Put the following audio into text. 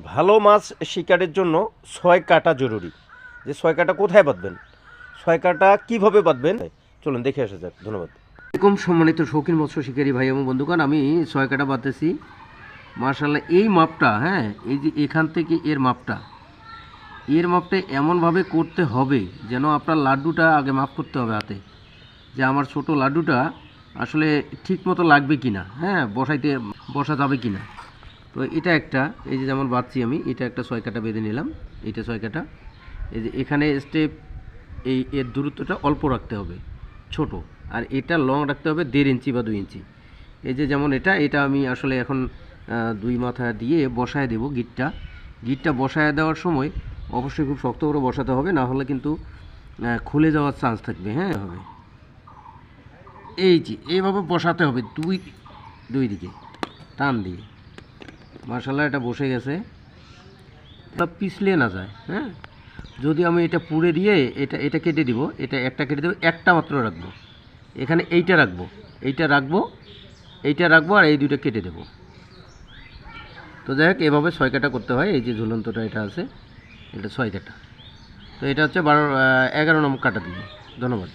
ভালো মাছ শিকারের জন্য ৬ কাটা জরুরি। যে ৬ কাটা কোথায় বাঁধবেন, ৬ কাটা কীভাবে বাঁধবেন চলুন দেখে আসা যাক। ধন্যবাদ। এরকম সম্মানিত শৌখিন মৎস্য শিকারী ভাই এবং বন্ধুগণ, আমি ৬ কাটা বাঁধতেছি। মার্শাল্লাহ, এই মাপটা, হ্যাঁ, এই যে এখান থেকে এর মাপটা এমনভাবে করতে হবে যেন আপনার লাড্ডুটা আগে মাপ করতে হবে হাতে, যে আমার ছোট লাড্ডুটা আসলে ঠিক মতো লাগবে কি না, হ্যাঁ, বসা যাবে কি না। তো এটা একটা, এই যে যেমন বাঁধছি আমি, এটা একটা ৬ কাটা বেঁধে নিলাম। এটা ৬ কাটা। এই যে এখানে স্টেপ, এর দূরত্বটা অল্প রাখতে হবে, ছোট। আর এটা লং রাখতে হবে ১.৫ ইঞ্চি বা ২ ইঞ্চি। এই যে যেমন এটা আমি আসলে এখন ২ মাথা দিয়ে বসায় দেব। গিটটা বসায় দেওয়ার সময় অবশ্যই খুব শক্ত করে বসাতে হবে, না হলে কিন্তু খুলে যাওয়ার চান্স থাকবে। হ্যাঁ, হবে এই যে এইভাবে বসাতে হবে, দুই দিকে টান দিয়ে। মাশাআল্লাহ, এটা বসে গেছে। এটা পিছলে না যায়। হ্যাঁ, যদি আমি এটা পুড়ে দিয়ে এটা কেটে দিব, এটা একটা কেটে দেবো, একটা মাত্র রাখবো এখানে, এইটা রাখবো আর এই দুইটা কেটে দেবো। তো যাই হোক, এভাবে ৬ কাটা করতে হয়। এই যে ঝুলন্তটা এটা আছে, এটা ৬ কাটা। তো এটা হচ্ছে ১১ নম্বর কাটা দিয়ে। ধন্যবাদ।